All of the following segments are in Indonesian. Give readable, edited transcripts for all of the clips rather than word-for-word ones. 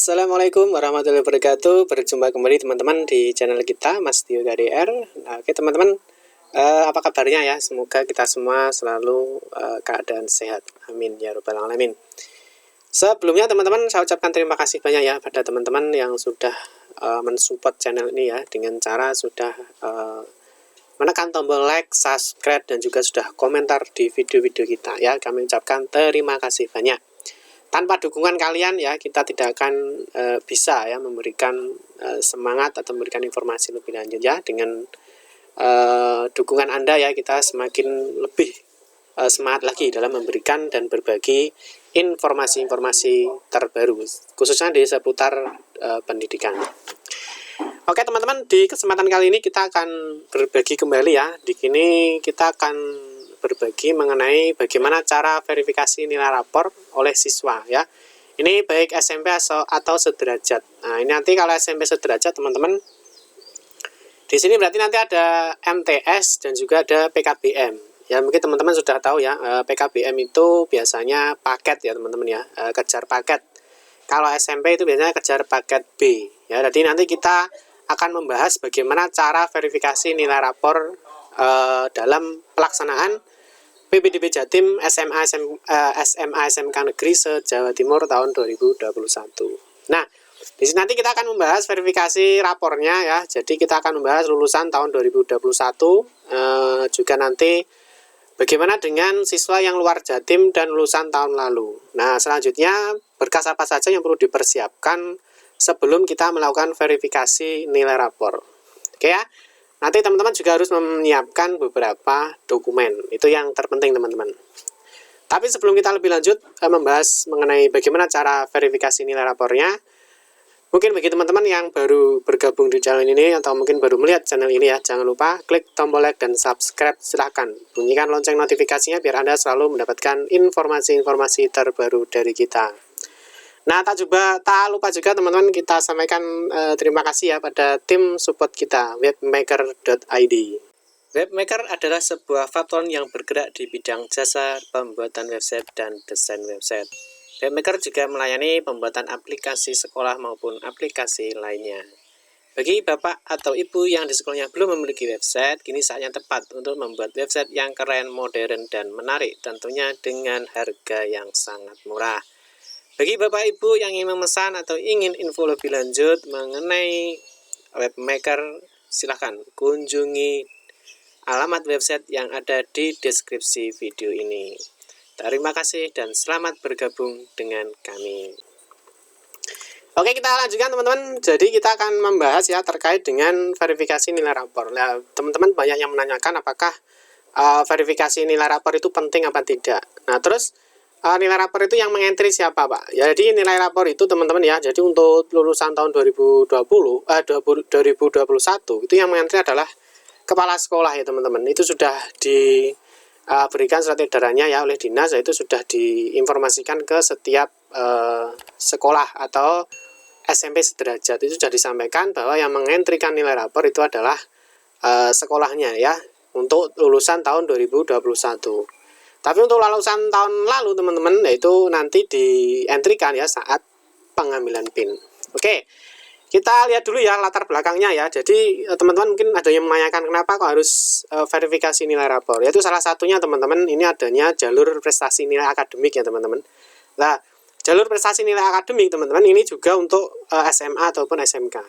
Assalamualaikum warahmatullahi wabarakatuh. Berjumpa kembali teman-teman di channel kita Mas Tio KDR. Nah, oke teman-teman, apa kabarnya ya? Semoga kita semua selalu keadaan sehat. Amin ya rabbal alamin. Sebelumnya teman-teman, saya ucapkan terima kasih banyak ya pada teman-teman yang sudah mensupport channel ini ya, dengan cara sudah menekan tombol like, subscribe, dan juga sudah komentar di video-video kita ya. Kami ucapkan terima kasih banyak. Tanpa dukungan kalian ya, kita tidak akan bisa ya memberikan semangat atau memberikan informasi lebih lanjut ya. Dengan dukungan Anda ya, kita semakin lebih semangat lagi dalam memberikan dan berbagi informasi-informasi terbaru, khususnya di seputar pendidikan. Oke teman-teman, di kesempatan kali ini kita akan berbagi kembali ya. Di sini kita akan berbagi mengenai bagaimana cara verifikasi nilai rapor oleh siswa ya. Ini baik SMP atau sederajat. Nah, ini nanti kalau SMP sederajat teman-teman, di sini berarti nanti ada MTS dan juga ada PKBM. Ya, mungkin teman-teman sudah tahu ya, PKBM itu biasanya paket ya teman-teman ya, kejar paket. Kalau SMP itu biasanya kejar paket B. Ya, jadi nanti kita akan membahas bagaimana cara verifikasi nilai rapor dalam pelaksanaan PPDB Jatim SMA SMK Negeri se-Jawa Timur tahun 2021. Nah, di sini nanti kita akan membahas verifikasi rapornya ya. Jadi kita akan membahas lulusan tahun 2021, juga nanti bagaimana dengan siswa yang luar Jatim dan lulusan tahun lalu. Nah, selanjutnya berkas apa saja yang perlu dipersiapkan sebelum kita melakukan verifikasi nilai rapor. Oke ya. Nanti teman-teman juga harus menyiapkan beberapa dokumen. Itu yang terpenting teman-teman. Tapi sebelum kita lebih lanjut membahas mengenai bagaimana cara verifikasi nilai rapornya, mungkin bagi teman-teman yang baru bergabung di channel ini atau mungkin baru melihat channel ini ya, jangan lupa klik tombol like dan subscribe, silahkan. Bunyikan lonceng notifikasinya biar Anda selalu mendapatkan informasi-informasi terbaru dari kita. Nah, tak lupa juga teman-teman kita sampaikan terima kasih ya pada tim support kita, webmaker.id. Webmaker adalah sebuah platform yang bergerak di bidang jasa pembuatan website dan desain website. Webmaker juga melayani pembuatan aplikasi sekolah maupun aplikasi lainnya. Bagi Bapak atau Ibu yang di sekolahnya belum memiliki website, kini saatnya tepat untuk membuat website yang keren, modern, dan menarik, tentunya dengan harga yang sangat murah. Bagi Bapak Ibu yang ingin memesan atau ingin info lebih lanjut mengenai Webmaker, silahkan kunjungi alamat website yang ada di deskripsi video ini. Terima kasih dan selamat bergabung dengan kami. Oke, kita lanjutkan teman-teman. Jadi kita akan membahas ya terkait dengan verifikasi nilai rapor. Nah, teman-teman banyak yang menanyakan apakah verifikasi nilai rapor itu penting apa tidak. Nah, terus nilai rapor itu yang mengentri siapa Pak? Ya, jadi nilai rapor itu teman-teman ya, jadi untuk lulusan tahun 2021 itu yang mengentri adalah kepala sekolah ya teman-teman. Itu sudah diberikan surat edarannya ya oleh dinas, yaitu sudah diinformasikan ke setiap sekolah atau SMP sederajat. Itu sudah disampaikan bahwa yang mengentrikan nilai rapor itu adalah sekolahnya ya, untuk lulusan tahun 2021. Tapi untuk lulusan tahun lalu teman-teman, yaitu nanti dientrikan ya saat pengambilan PIN. Oke, kita lihat dulu ya latar belakangnya ya. Jadi teman-teman mungkin ada yang menanyakan kenapa kok harus verifikasi nilai rapor. Yaitu salah satunya teman-teman, ini adanya jalur prestasi nilai akademik ya teman-teman. Nah, jalur prestasi nilai akademik teman-teman ini juga untuk SMA ataupun SMK.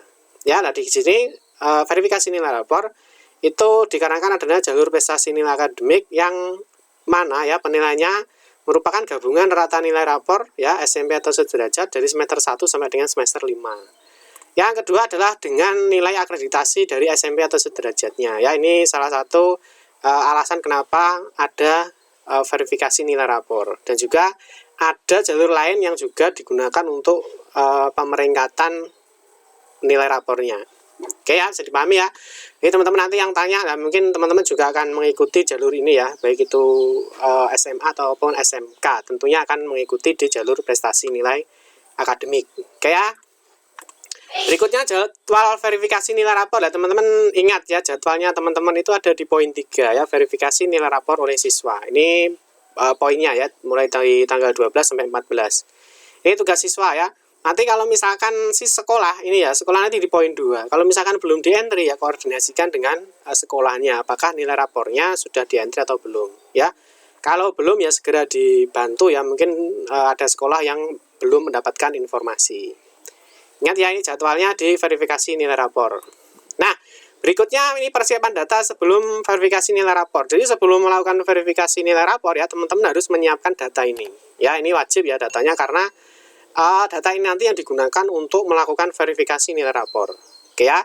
Ya, nah di sini verifikasi nilai rapor itu dikarenakan adanya jalur prestasi nilai akademik yang mana ya penilaiannya merupakan gabungan rata nilai rapor ya SMP atau sederajat dari semester 1 sampai dengan semester 5. Yang kedua adalah dengan nilai akreditasi dari SMP atau sederajatnya. Ya, ini salah satu alasan kenapa ada verifikasi nilai rapor. Dan juga ada jalur lain yang juga digunakan untuk pemeringkatan nilai rapornya. Oke ya, bisa dipahami ya. Jadi teman-teman nanti yang tanya, nah mungkin teman-teman juga akan mengikuti jalur ini ya, baik itu SMA ataupun SMK, tentunya akan mengikuti di jalur prestasi nilai akademik. Oke ya. Berikutnya jadwal verifikasi nilai rapor. Nah, teman-teman ingat ya, jadwalnya teman-teman itu ada di poin 3 ya, verifikasi nilai rapor oleh siswa. Ini poinnya ya, mulai dari tanggal 12 sampai 14. Ini tugas siswa ya. nanti kalau misalkan si sekolah ini ya, sekolah nanti di poin 2. Kalau misalkan belum di entry ya koordinasikan dengan sekolahnya, apakah nilai rapornya sudah di entry atau belum ya. Kalau belum ya segera dibantu ya, mungkin ada sekolah yang belum mendapatkan informasi. Ingat ya, ini jadwalnya di verifikasi nilai rapor. Nah, berikutnya ini persiapan data sebelum verifikasi nilai rapor. Jadi sebelum melakukan verifikasi nilai rapor ya, teman-teman harus menyiapkan data ini. Ya, ini wajib ya datanya, karena data ini nanti yang digunakan untuk melakukan verifikasi nilai rapor. Oke ya.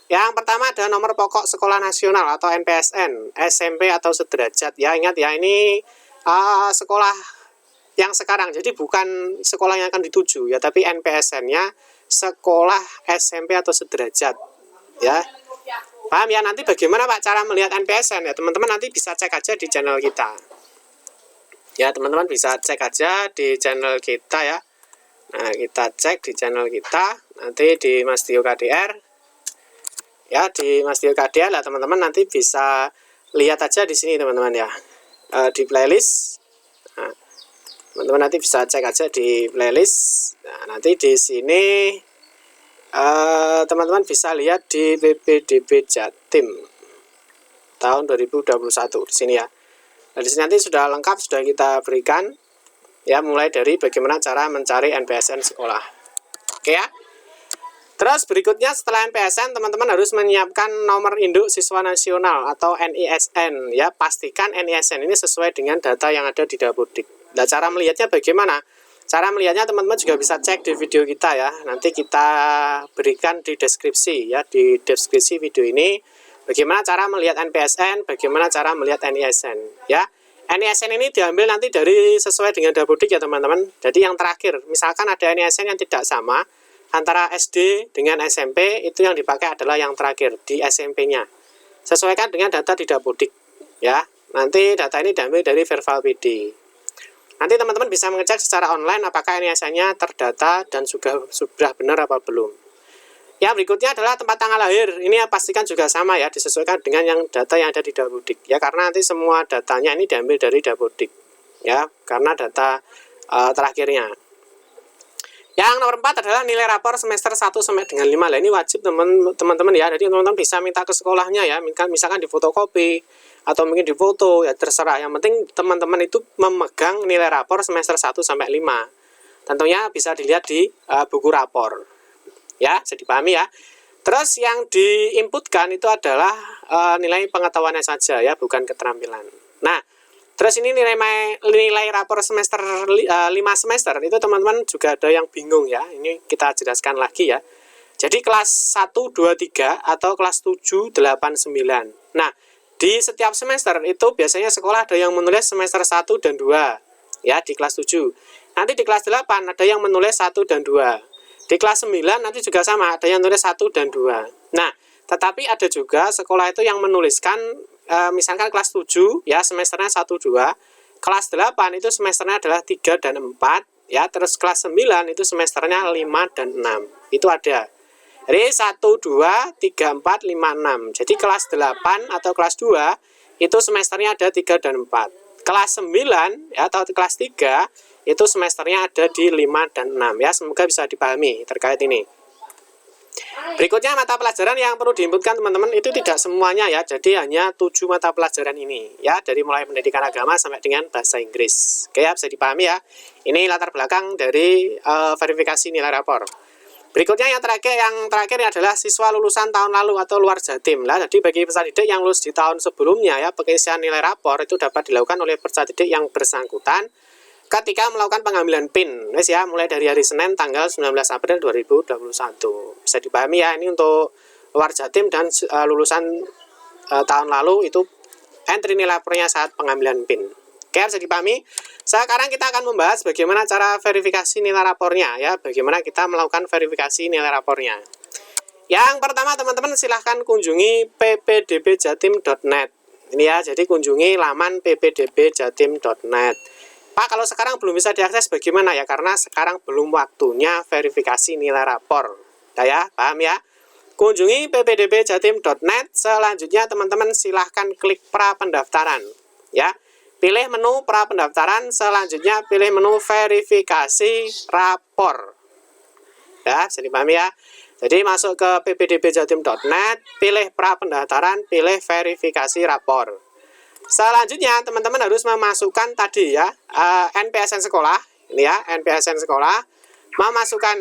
Yang pertama ada nomor pokok sekolah nasional atau NPSN, SMP atau sederajat. Ya, ingat ya, ini sekolah yang sekarang. Jadi bukan sekolah yang akan dituju ya, tapi NPSN-nya sekolah SMP atau sederajat. Ya. Paham ya? Nanti bagaimana Pak cara melihat NPSN ya? Teman-teman nanti bisa cek aja di channel kita. Ya, teman-teman bisa cek aja di channel kita ya. Nah, kita cek di channel kita, nanti di Mas Tio KDR. Ya, di Mas Tio KDR lah teman-teman, nanti bisa lihat aja di sini teman-teman ya. Di playlist. Nah, teman-teman nanti bisa cek aja di playlist. Nah, nanti di sini teman-teman bisa lihat di PPDB Jatim tahun 2021 di sini ya. Nah, di sini nanti sudah lengkap, sudah kita berikan ya, mulai dari bagaimana cara mencari NPSN sekolah. Oke ya. Terus berikutnya setelah NPSN, teman-teman harus menyiapkan nomor induk siswa nasional atau NISN ya. Pastikan NISN ini sesuai dengan data yang ada di Dapodik. Nah, cara melihatnya bagaimana? Cara melihatnya teman-teman juga bisa cek di video kita ya. Nanti kita berikan di deskripsi ya, di deskripsi video ini bagaimana cara melihat NPSN, bagaimana cara melihat NISN ya. NISN ini diambil nanti dari sesuai dengan Dapodik ya teman-teman. Jadi yang terakhir, misalkan ada NISN yang tidak sama antara SD dengan SMP, itu yang dipakai adalah yang terakhir di SMP-nya. Sesuaikan dengan data di Dapodik ya. Nanti data ini diambil dari Verbal PD. Nanti teman-teman bisa mengecek secara online apakah NISN-nya terdata dan sudah benar apa belum. Ya, berikutnya adalah tempat tanggal lahir. Ini ya pastikan juga sama ya, disesuaikan dengan yang data yang ada di Dapodik. Ya, karena nanti semua datanya ini diambil dari Dapodik. Ya, karena data terakhirnya. Yang nomor 4 adalah nilai rapor semester 1 sampai dengan 5. Nah, ini wajib teman-teman ya. Jadi teman-teman bisa minta ke sekolahnya ya, misalkan di fotokopi atau mungkin di foto ya, terserah. Yang penting teman-teman itu memegang nilai rapor semester 1 sampai 5. Tentunya bisa dilihat di buku rapor. Ya, bisa dipahami ya. Terus yang diinputkan itu adalah nilai pengetahuannya saja ya, bukan keterampilan. Nah, terus ini nilai rapor semester 5 semester itu teman-teman juga ada yang bingung ya. Ini kita jelaskan lagi ya. Jadi kelas 1, 2, 3 atau kelas 7, 8, 9. Nah, di setiap semester itu biasanya sekolah ada yang menulis semester 1 dan 2 ya di kelas 7. Nanti di kelas 8 ada yang menulis 1 dan 2. Di kelas 9 nanti juga sama, ada yang menulis 1 dan 2. Nah, tetapi ada juga sekolah itu yang menuliskan misalkan kelas 7 ya semesternya 1 2, kelas 8 itu semesternya adalah 3 dan 4 ya, terus kelas 9 itu semesternya 5 dan 6. Itu ada. Jadi 1 2 3 4 5 6. Jadi kelas 8 atau kelas 2 itu semesternya ada 3 dan 4. Kelas 9 ya atau kelas 3 itu semesternya ada di 5 dan 6 ya. Semoga bisa dipahami terkait ini. Berikutnya mata pelajaran yang perlu diinputkan teman-teman itu tidak semuanya ya. Jadi hanya 7 mata pelajaran ini ya, dari mulai pendidikan agama sampai dengan bahasa Inggris. Oke ya, bisa dipahami ya. Ini latar belakang dari verifikasi nilai rapor. Berikutnya yang terakhir adalah siswa lulusan tahun lalu atau luar Jatim lah. Jadi bagi peserta didik yang lulus di tahun sebelumnya ya, pengisian nilai rapor itu dapat dilakukan oleh peserta didik yang bersangkutan ketika melakukan pengambilan PIN, wes ya, mulai dari hari Senin tanggal 19 April 2021. Bisa dipahami ya, ini untuk luar Jatim dan lulusan tahun lalu itu entry nilai rapornya saat pengambilan PIN. Oke, bisa dipahami. Sekarang kita akan membahas bagaimana cara verifikasi nilai rapornya ya, bagaimana kita melakukan verifikasi nilai rapornya. Yang pertama teman-teman silahkan kunjungi ppdbjatim.net. Ini ya, jadi kunjungi laman ppdbjatim.net. Pak, kalau sekarang belum bisa diakses bagaimana ya? Karena sekarang belum waktunya verifikasi nilai rapor. Nah ya, paham ya? Kunjungi ppdbjatim.net. Selanjutnya teman-teman silahkan klik pra pendaftaran. Ya, pilih menu pra pendaftaran. Selanjutnya pilih menu verifikasi rapor. Ya, bisa dipahami ya. Jadi masuk ke ppdbjatim.net, pilih pra pendaftaran, pilih verifikasi rapor. Selanjutnya teman-teman harus memasukkan tadi ya NPSN sekolah, ini ya NPSN sekolah, memasukkan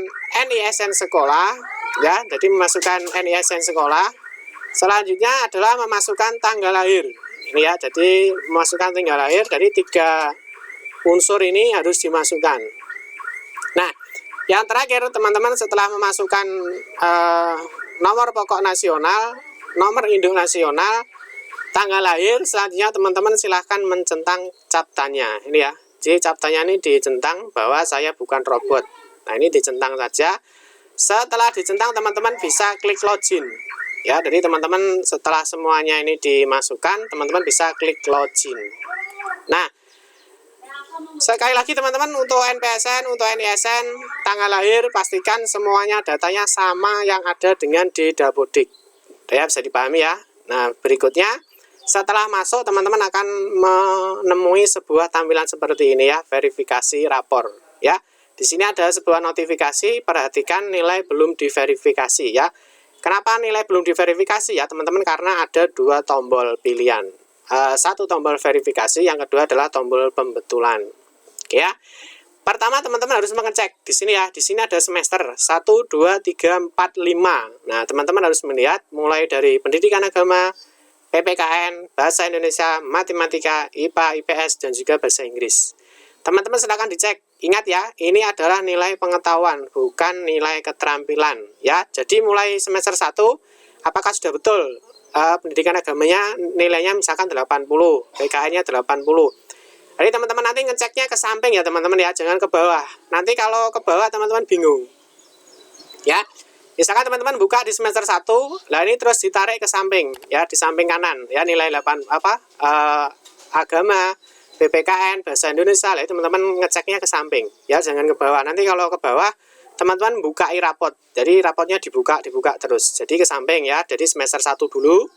NISN sekolah, ya. Jadi memasukkan NISN sekolah. Selanjutnya adalah memasukkan tanggal lahir, ini ya. Jadi memasukkan tanggal lahir dari 3 unsur ini harus dimasukkan. Nah, yang terakhir teman-teman setelah memasukkan nomor pokok nasional, nomor induk nasional, tanggal lahir, selanjutnya teman-teman silahkan mencentang cap tanya. Ini ya, jadi cap tanya ini dicentang bahwa saya bukan robot. Nah, ini dicentang saja. Setelah dicentang teman-teman bisa klik login. Ya, jadi teman-teman setelah semuanya ini dimasukkan, teman-teman bisa klik login. Nah, sekali lagi teman-teman, untuk NPSN, untuk NISN, tanggal lahir, pastikan semuanya datanya sama yang ada dengan di Dapodik. Ya, bisa dipahami ya. Nah, berikutnya setelah masuk teman-teman akan menemui sebuah tampilan seperti ini ya, verifikasi rapor ya. Di sini ada sebuah notifikasi, perhatikan nilai belum diverifikasi ya. Kenapa nilai belum diverifikasi ya teman-teman? Karena ada 2 tombol pilihan. Satu tombol verifikasi, yang kedua adalah tombol pembetulan. Oke ya. Pertama teman-teman harus mengecek di sini ya. Di sini ada semester 1, 2, 3, 4, 5. Nah, teman-teman harus melihat mulai dari pendidikan agama, PPKN, bahasa Indonesia, matematika, IPA, IPS, dan juga bahasa Inggris. Teman-teman silakan dicek. Ingat ya, ini adalah nilai pengetahuan, bukan nilai keterampilan ya. Jadi mulai semester 1, apakah sudah betul pendidikan agamanya nilainya misalkan 80, PKN-nya 80. Jadi teman-teman nanti ngeceknya ke samping ya teman-teman ya, jangan ke bawah. Nanti kalau ke bawah teman-teman bingung. Ya. Misalkan teman-teman buka di semester 1, nah ini terus ditarik ke samping ya, di samping kanan ya, nilai 8 agama, PPKN, bahasa Indonesia, lah teman-teman ngeceknya ke samping ya, jangan ke bawah. Nanti kalau ke bawah teman-teman buka raport. Jadi rapotnya dibuka terus. Jadi ke samping ya. Jadi semester 1 dulu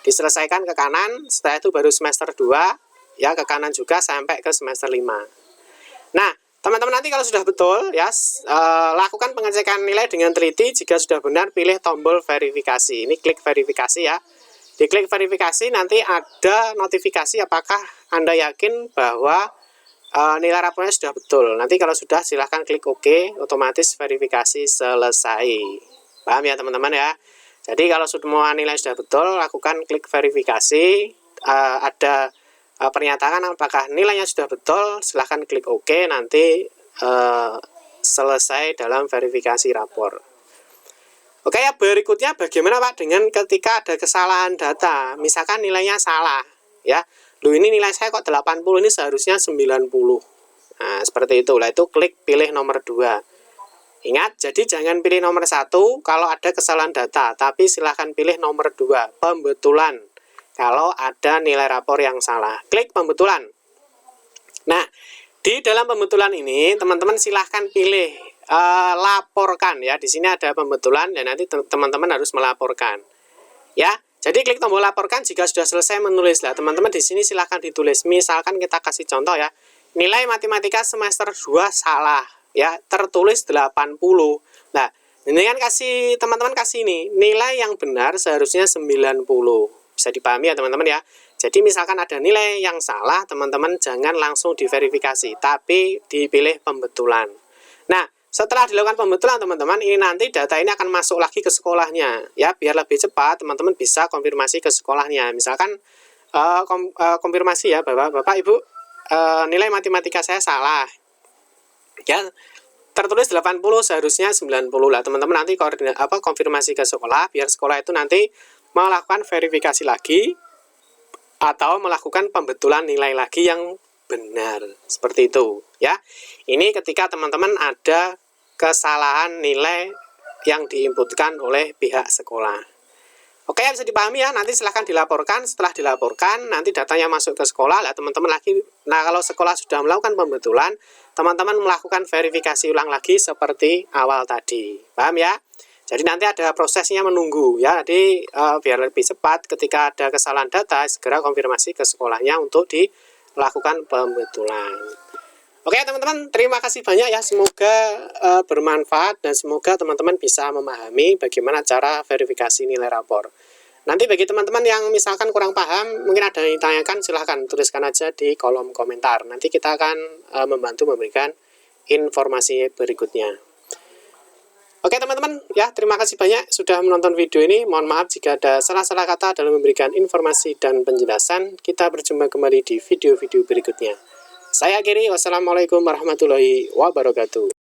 diselesaikan ke kanan, setelah itu baru semester 2 ya, ke kanan juga sampai ke semester 5. Nah, teman-teman nanti kalau sudah betul ya, lakukan pengecekan nilai dengan teliti. Jika sudah benar, pilih tombol verifikasi. Ini klik verifikasi ya. Di klik verifikasi nanti ada notifikasi apakah Anda yakin bahwa nilai raportnya sudah betul. Nanti kalau sudah silahkan klik OK, otomatis verifikasi selesai. Paham ya teman-teman ya. Jadi kalau semua nilai sudah betul, lakukan klik verifikasi. Ada pernyataan apakah nilainya sudah betul, silahkan klik OK, nanti selesai dalam verifikasi rapor. Oke ya, berikutnya bagaimana Pak dengan ketika ada kesalahan data, misalkan nilainya salah ya. Loh, ini nilai saya kok 80, ini seharusnya 90. Nah, seperti itu. Lah itu klik pilih nomor 2. Ingat, jadi jangan pilih nomor 1 kalau ada kesalahan data, tapi silahkan pilih nomor 2, pembetulan. Kalau ada nilai rapor yang salah, klik pembetulan. Nah, di dalam pembetulan ini teman-teman silahkan pilih laporkan ya. Di sini ada pembetulan dan nanti teman-teman harus melaporkan. Ya, jadi klik tombol laporkan jika sudah selesai menulis. Lah, teman-teman di sini silahkan ditulis. Misalkan kita kasih contoh ya. Nilai matematika semester 2 salah ya, tertulis 80. Nah, ini kan teman-teman kasih ini. Nilai yang benar seharusnya 90. Bisa dipahami ya teman-teman ya. Jadi misalkan ada nilai yang salah, teman-teman jangan langsung diverifikasi, tapi dipilih pembetulan. Nah, setelah dilakukan pembetulan teman-teman, ini nanti data ini akan masuk lagi ke sekolahnya ya, biar lebih cepat teman-teman bisa konfirmasi ke sekolahnya. Misalkan konfirmasi ya, Bapak Ibu, nilai matematika saya salah ya, tertulis 80 seharusnya 90. Lah teman-teman nanti konfirmasi ke sekolah, biar sekolah itu nanti melakukan verifikasi lagi atau melakukan pembetulan nilai lagi yang benar. Seperti itu ya. Ini ketika teman-teman ada kesalahan nilai yang diinputkan oleh pihak sekolah. Oke, bisa dipahami ya. Nanti silahkan dilaporkan. Setelah dilaporkan, nanti datanya masuk ke sekolah. Lah teman-teman lagi. Nah, kalau sekolah sudah melakukan pembetulan, teman-teman melakukan verifikasi ulang lagi seperti awal tadi. Paham ya? Jadi nanti ada prosesnya menunggu ya. Jadi biar lebih cepat ketika ada kesalahan data segera konfirmasi ke sekolahnya untuk dilakukan pembetulan. Oke teman-teman, terima kasih banyak ya. Semoga bermanfaat dan semoga teman-teman bisa memahami bagaimana cara verifikasi nilai rapor. Nanti bagi teman-teman yang misalkan kurang paham, mungkin ada yang ditanyakan, silahkan tuliskan aja di kolom komentar. Nanti kita akan membantu memberikan informasi berikutnya. Oke teman-teman, ya terima kasih banyak sudah menonton video ini. Mohon maaf jika ada salah-salah kata dalam memberikan informasi dan penjelasan. Kita berjumpa kembali di video-video berikutnya. Saya akhiri, wassalamualaikum warahmatullahi wabarakatuh.